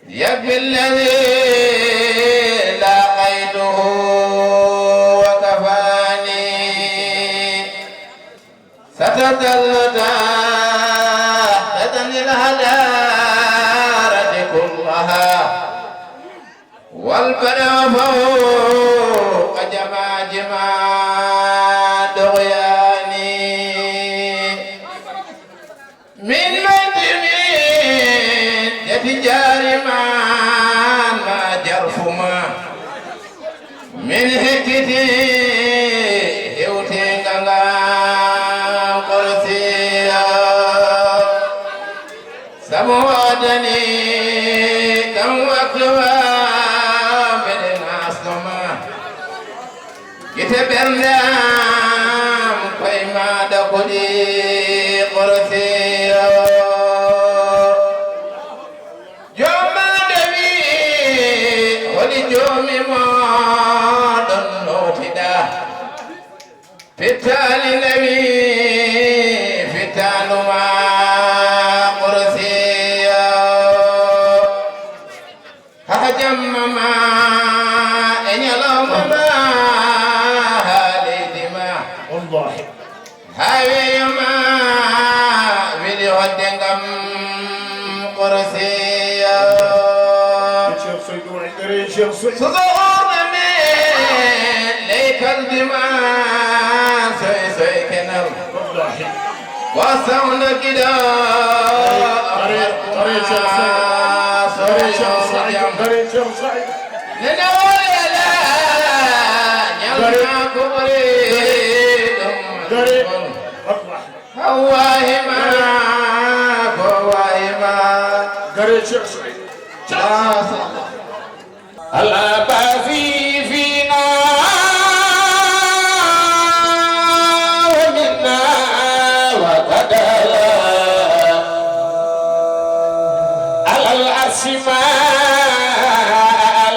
يكفي الذي لاقيته وكفاني ستدل تحت الهدارة كلها والبدء فوق جماجما دغياني من مدمين يتجار ما جرفما من هكتي هوتين غنغام قرسيا سموادني كم وقتها كتبرنام كيما دخلي قرثيا جوما دمي ولي جومي ما دنوتدا فتال نبي فتال ما قرثيا هجم ما إن يلوم ما هاي ما فيديو دنگم قرسيا صدور من ليك الدماء سوي كنر وصون كده طريق لنقول لا نلقى كبري هواهما الأبافي فينا ومنا وقدلا على الأسماء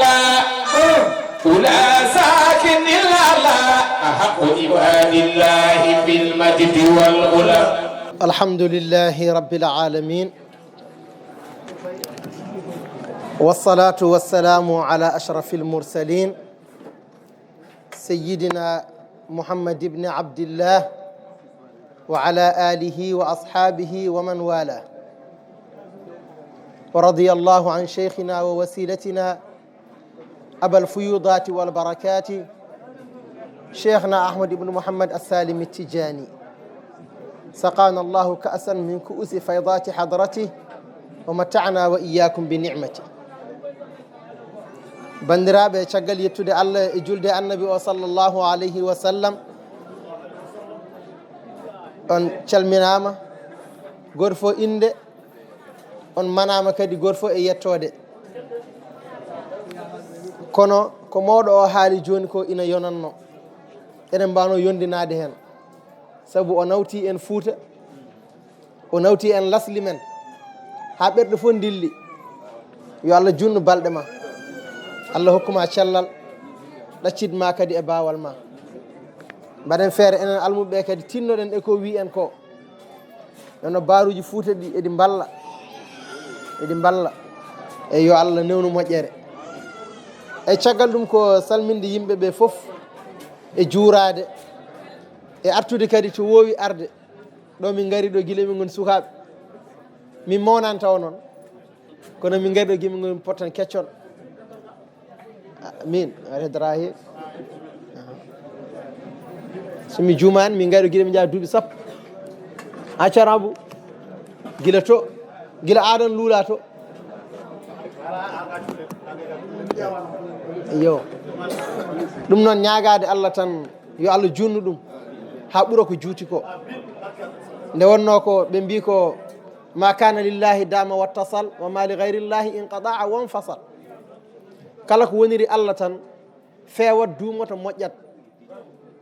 لا أولى ساكن الأعلى أحق عباد الله بالمجد والغلا. الحمد لله رب العالمين والصلاة والسلام على أشرف المرسلين سيدنا محمد بن عبد الله وعلى آله وأصحابه ومن والاه ورضي الله عن شيخنا ووسيلتنا أبا الفيوضات والبركات شيخنا أحمد بن محمد السالم التجاني سقانا الله كأسا من كؤوس فيضات حضرته ومتعنا وإياكم بنعمته bandiraɓe caggal yettude allah e julde annabi o sallllahu alayhi wa sallam on calminama goto fo inde on manama kadi goto fo e yettode kono ko mawɗo o haali joni ko ina yonanno eɗen mbano yondinade hen saabu o nawti en Fouta o nawti en lasli men ha ɓerɗe fof dilli yo Allah junnu balɗe ma Allah hokkuma cellal ɗaccidma kadi e bawal ma mbaɗen feere enen almuɓe kadi tinnoɗen e ko wi en ko nono baruji Fouta ɗi eɗi mballa e yo Allah newnu moƴƴere e caggal ɗum ko salminde yimɓeɓe foof e juurade e artude kadi to wowi arde ɗo min gari ɗo guila min goni sukaɓe min mawnani taw noon kono min gari ɗo guila min goni pottan keccon min redora he somi jumani min gari ɗo guila min jaa duuɓi sappo ha carabu guila to guila aɗon luula to yo ɗum noon ñagade Allah tan yo Allah junnu ɗum ha ɓuura ko juuti ko nde wonno ko ɓe mbi ko ma kana lillahi dama wattasal wa ma li gayrillahi inqadaa wonfasal kala ko woniri Allah tan fewat duumoto moƴƴat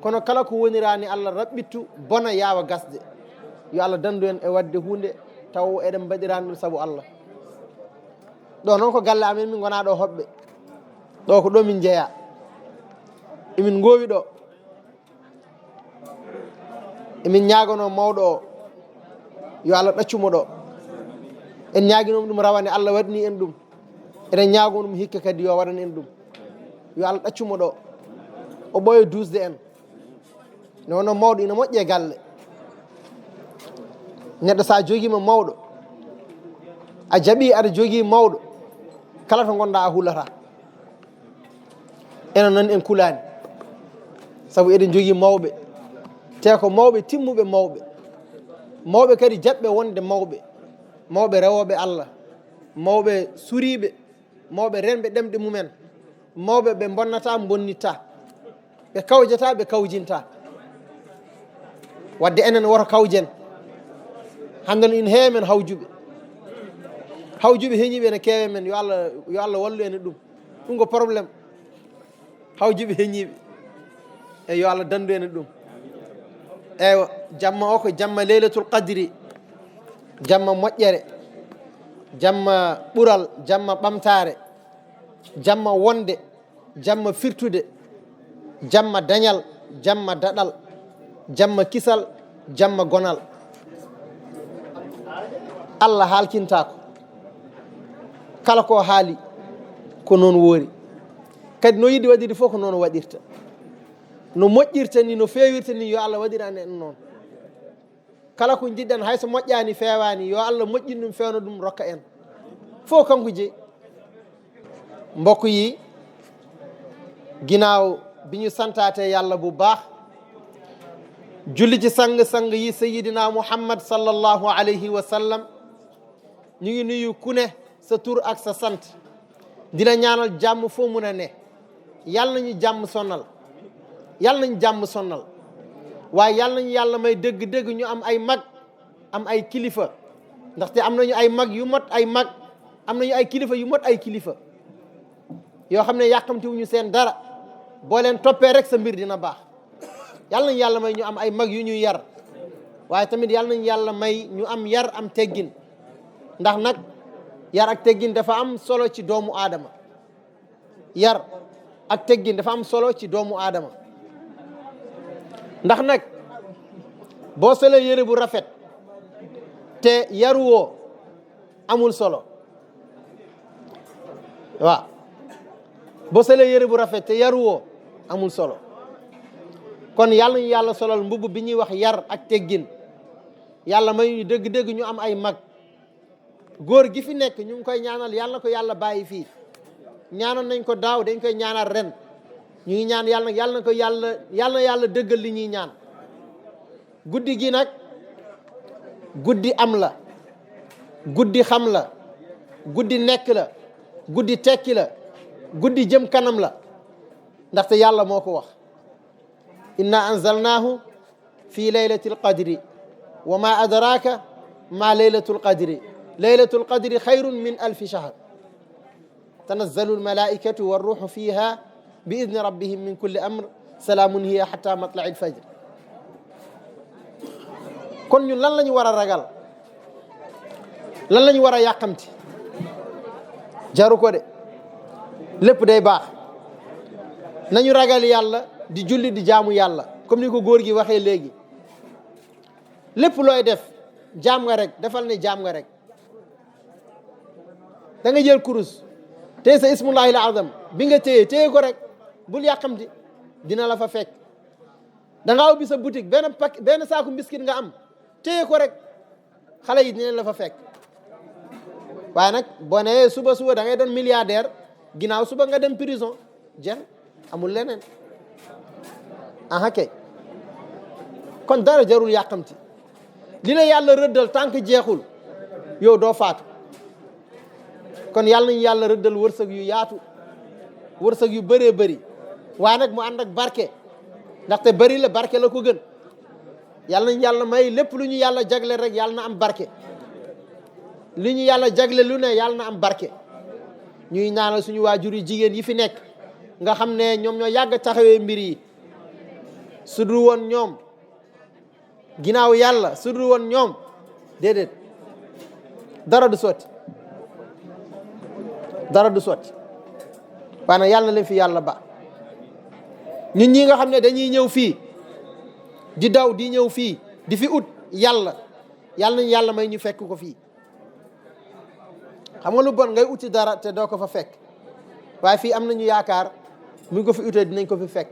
kono kala ko wonirani Allah raɓɓittu bona yawa gasde yo Allah dandu en e wadde hunde taw eɗen mbaɗirani ɗum saabu Allah ɗo noon ko galle amen min gona ɗo hoɓɓe ɗo ko ɗo min jeeya emin gowi ɗo emin ñagono mawɗo o yo Allah ɗaccumo ɗo en ñaguinomo ɗum rawane Allah waɗini en ɗum eɗen ñaago ɗum hikka kadi yo waɗan en ɗum yo Allah ɗaccumo ɗo o ɓooya dusde en nde wonno mawɗo ina moƴƴe galle neɗɗo sa joguima mawɗo a jaaɓi aɗa jogui mawɗo kala to gonɗa a hulata enen noon en kulani saabu eɗen jogui mawɓe te ko mawɓe timmuɓe mawɓe kadi jaɓɓe wonde mawɓe rewoɓe Allah mawɓe suriɓe mawɓe renɓe ɗemɗe mumen mawɓe ɓe bonnata bonnitta ɓe kawjata ɓe kawjinta wadde enen woto kawjen hande no ina heewi men hawjuɓe heeñiɓe ne keewe men yo Allah wallu ene ɗum ko probléme hawjuɓe heeñiɓe e yo Allah dandu ene ɗum eywa jamma o ko jamma leylatul qadri jamma moƴƴere jamma ɓural jamma ɓamtare jamma wonde jamma firtude jamma dañal jamma daɗal jamma kisal jamma gonal Allah halkintako kala ko haali ko noon woori kadi no yiɗi waɗirde fof ko noon waɗirta no moƴƴirta ni no feewirta ni yo Allah waɗirani en noon kala ko jiɗɗen hayso moƴƴani fewani yo Allah moƴƴin ɗum fewna ɗum rokka en fof kanko jeeyi mbokk yi ginnaaw bi ñu santaate yàlla bu baax julli ci sang-sang yi sayidina muhammad sallallahu alayhi wa sallam ñu ngi nuyu ku ne sa tur ak sa sant dina ñaanal jàmm foo mun a ne yàlla nañu jàmm sonnal yàlla nañu jàmm sonnal waaye yàlla nañu yàlla may dëgg-dëgg ñu am ay mag am ay kilifa ndaxte am nañu ay mag yu mot ay mag am nañu ay kilifa yu mot ay kilifa yoo xam ne yàqamti wuñu seen dara boo leen toppee rek sa mbir dina baax yàlla nañu yàlla may ñu am ay mag yu ñuy yar waaye tamit yàlla nañu yàlla may ñu am yar am teggin ndax nag yar ak teggin dafa am solo ci doomu aadama yar ak teggin dafa am solo ci doomu aadama ndax nag boo solee yére bu rafet te yaruwoo amul solo waaw boo solee yére bu rafet te yaruwoo amul solo kon yàlla ñu yàlla solal mbubb bi ñuy wax yar ak teggin yàlla may ñu dëgg-dëgg ñu am ay mag góor gi fi nekk ñu ngi koy ñaanal yàlla na ko yàlla bàyyi fii ñaanal nañ ko daaw dañ koy ñaanal ren ñu ngi ñaan yàlla na ko yàlla dëggal li ñuy ñaan guddi gi nag guddi am la guddi xam la guddi nekk la guddi tekki la guddi jëm kanam la ndaxte yàlla moo ko wax inna anzalnaahu fi laylatil qadri wa ma adraka ma laylatul qadri laylatul qadri xayrun min alfi shahr tanazzalu almalaikatu warruhu fiha bi idni rabbihim min kulli amr salaamun hiya hatta matla'i alfajr kon ñun lan la ñu war a ragal lan la ñu war a yàqamti jaru ko de lépp day baax nañu ragal yàlla di julli di jaamu yàlla comme ni ko góor gi waxee léegi lépp looy def jaam nga rek defal ne jaam nga rek da nga jël kurus téye sa ismullahil azam bi nga téye ko rek bul yàqamti dina la fa fekk da ngaa ubbi sa boutique benn saaku biscuit nga am téye ko rek xale yi dinañ la fa fekk waaye nag boo nee suba da ngay doon milliardaire ginnaaw suba nga dem prison jeex amul leneen aha kay kon dara jarul yàqamti li la yàlla rëddal tànk jeexul yow doo faatu kon yàlla nañu yàlla rëddal wërsëg yu yaatu wërsëg yu bëree bëri waaye nag mu ànd ak barke ndaxte bëri la barke la ko gën yàlla nañu yàlla may lépp lu ñu yàlla jagle rek yàlla na am barke li ñu yàlla jagle lu ne yàlla na am barke ñuy ñaanal suñu waajur yi jigéen yi fi nekk nga xam ne ñoom ñoo yàgg taxawee mbir yi su dul woon ñoom ginnaaw yàlla su dul woon ñoom déedéet dara du sotti waaye nag yàlla na leen fi yàlla ba nit ñi nga xam ne dañuy ñëw fii di daw di ñëw fii di fi ut yàlla nañu yàlla may ñu fekk ko fii xam nga lu bon ngay uti dara te doo ko fa fekk waaye fii am nañu yaakaar mu ko fi utee dinañ ko fi fekk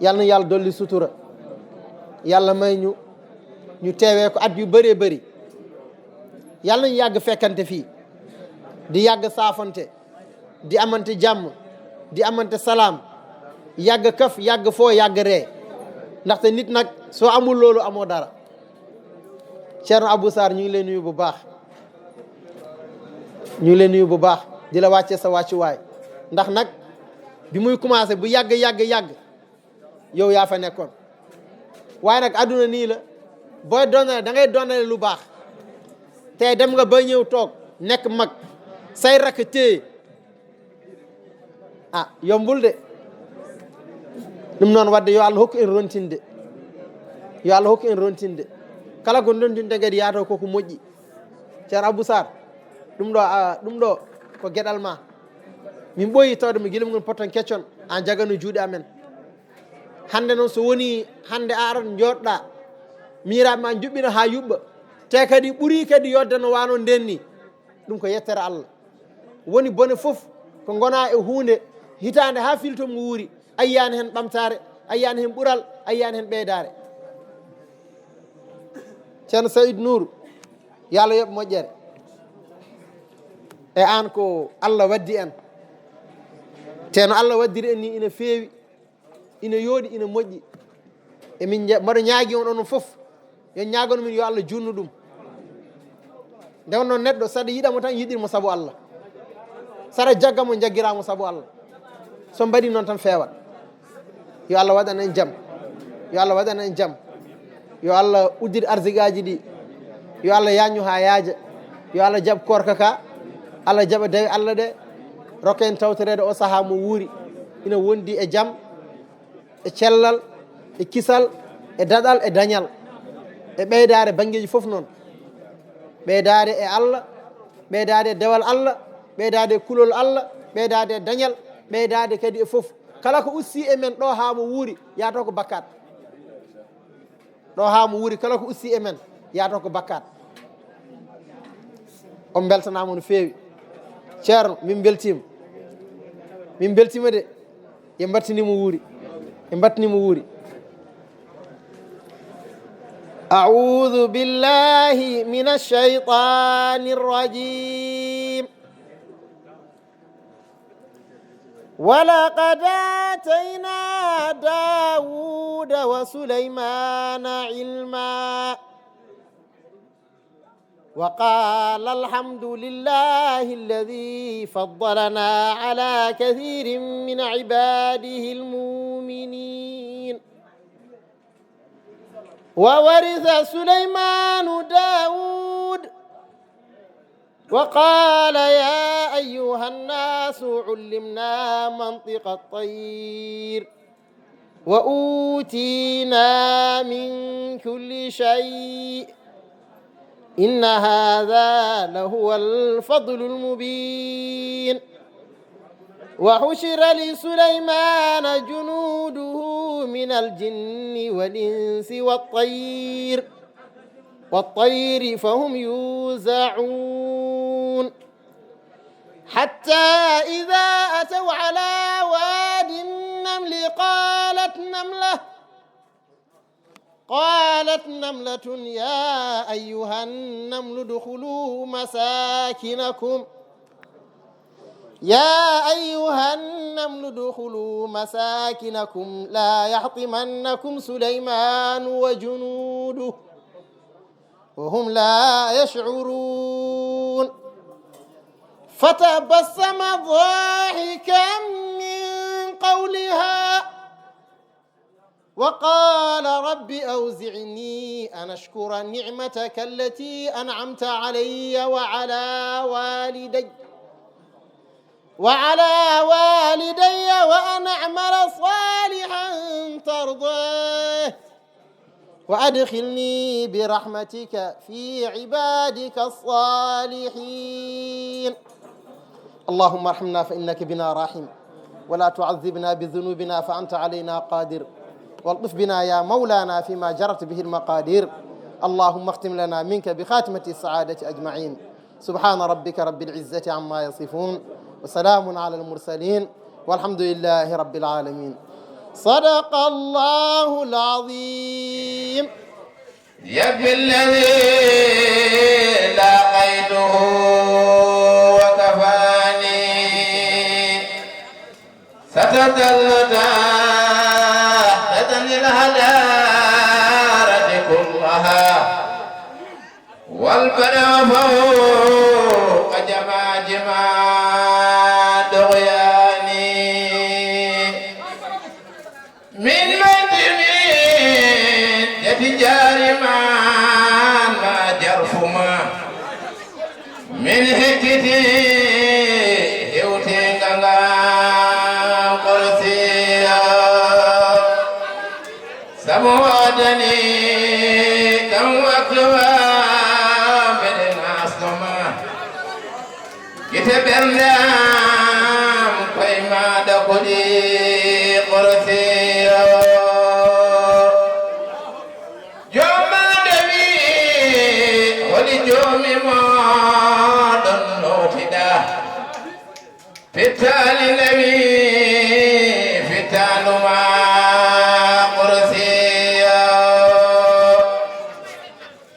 yàlla na yàlla dolli sutura yàlla may ñu teewee ko at yu bëree bëri yàlla nañu yàgg fekkante fii di yàgg saafante di amante jàmm di amante salaam yàgg kaf yàgg foo yàgg ree ndaxte nit nag soo amul loolu amoo dara Thierno Abou Sarr ñu ngi lay nuyu bu baax ñu ngi lay nuyu bu baax di la wàccee sa wàccuwaay ndax nag bi muy commencé bu yàgg yow yaa fa nekkoon waaye nag àdduna nii la booy doonale da ngay doonale lu baax tey dem nga ba ñëw toog nekk mag say rakk téye yombul de ɗum noon wadde yo Allah hokku en rontinde yo Allah hokku en rontinde kala ko rontinde kadi yaato koko moƴƴi Ceerno Abou Sarr ɗum ɗo ko gueɗal ma min ɓooyi tawde mo guilum ngon potton keccon an jagano juuɗe amen hande noon so woni hande a arat jooɗɗa miraɓe ma juɓɓina ha yuɓɓa te kadi ɓuuri kadi yodde no wano ndenni ɗum ko yettere Allah woni bone fof ko gona e hunde hitande ha filtom ngo wuuri ayyani hen ɓamtare ayyani hen ɓuural ayyani hen ɓeydare ceerno Saydou Nour yo Allah yoɓ moƴƴere e an ko Allah waddi en te no Allah waddiri en ni ina feewi ina yooɗi ina moƴƴi emin mbaɗo ñaagui on onon fof yo ñagono min yo Allah junnu ɗum nde wonnoon neɗɗo saɗa yiɗamo tan yiɗirmo saabu Allah saɗa jaggamo jagguiramo saabu Allah so mbaɗi noon tan feewat yo Allah waɗan en jaam yo Allah waɗan en jaam yo Allah uddir arsiguaji ɗi yo Allah yañu ha yaaja yo Allah jaab korka ka Allah jaɓa dawi Allah ɗe rokka en tawtorede o saaha mo wuuri ina wondi e jaam e cellal e kisal e daɗal e dañal e ɓeydare banggueji fof noon ɓeydade e Allah ɓeydade e dewal Allah ɓeydade e kulol Allah ɓeydade e dañal ɓeydade kadi e fof kala ko ussi e men ɗo ha mo wuuri yato ko bakkat ɗo ha mo wuuri kala ko ussi e men yato ko bakkat on beltanama no feewi ceerno min beltima de e mbattinimo wuuri أعوذ بالله من الشيطان الرجيم ولقد آتينا داود وسليمان علما وقال الحمد لله الذي فضلنا على كثير من عباده المؤمنين وورث سليمان داود وقال يا أيها الناس علمنا منطق الطير وأوتينا من كل شيء إن هذا لهو الفضل المبين وحشر لسليمان جنوده من الجن والإنس والطير فهم يوزعون حتى إذا أتوا على واد النمل قالت نملة يا أيها النمل ادخلوا مساكنكم لا يحطمنكم سليمان وجنوده وهم لا يشعرون فتبسم ضاحكا من قولها وقال رب أوزعني أن أشكر نعمتك التي أنعمت علي وعلى والدي وأن أعمل صالحا ترضاه وأدخلني برحمتك في عبادك الصالحين اللهم ارحمنا فإنك بنا راحم ولا تعذبنا بذنوبنا فأنت علينا قادر والطف بنا يا مولانا فيما جرت به المقادير اللهم اختم لنا منك بخاتمة السعادة أجمعين سبحان ربك رب العزة عما يصفون وسلام على المرسلين والحمد لله رب العالمين. صدق الله العظيم. يبي الذي لاقيته وكفاني ستدلتا تدني الهدارة كلها والبدء فوق جما دغياني من مدمين يتجار ما جرفما من هكتي هوتين غنغا قرسيا سموادني كم وقتها كتبرنام كيما دخلي قرثيا جوما دمي ولي جومي ما دنوتدا فتال نبي فتال ما قرثيا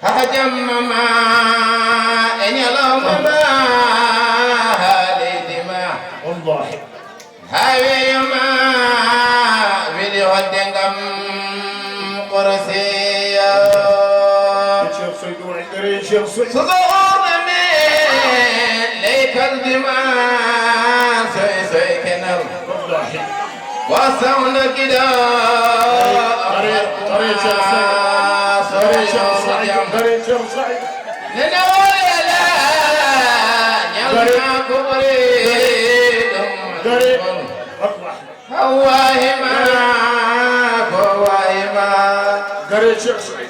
هجم ما إن يلوم ما هاي ما فيديو الدنقم قرسيا صدور من ليك الدماء سوي كنر وصونا كده لنويا لا نلقى كبري هواهما هواهما قريت شيخ سعيد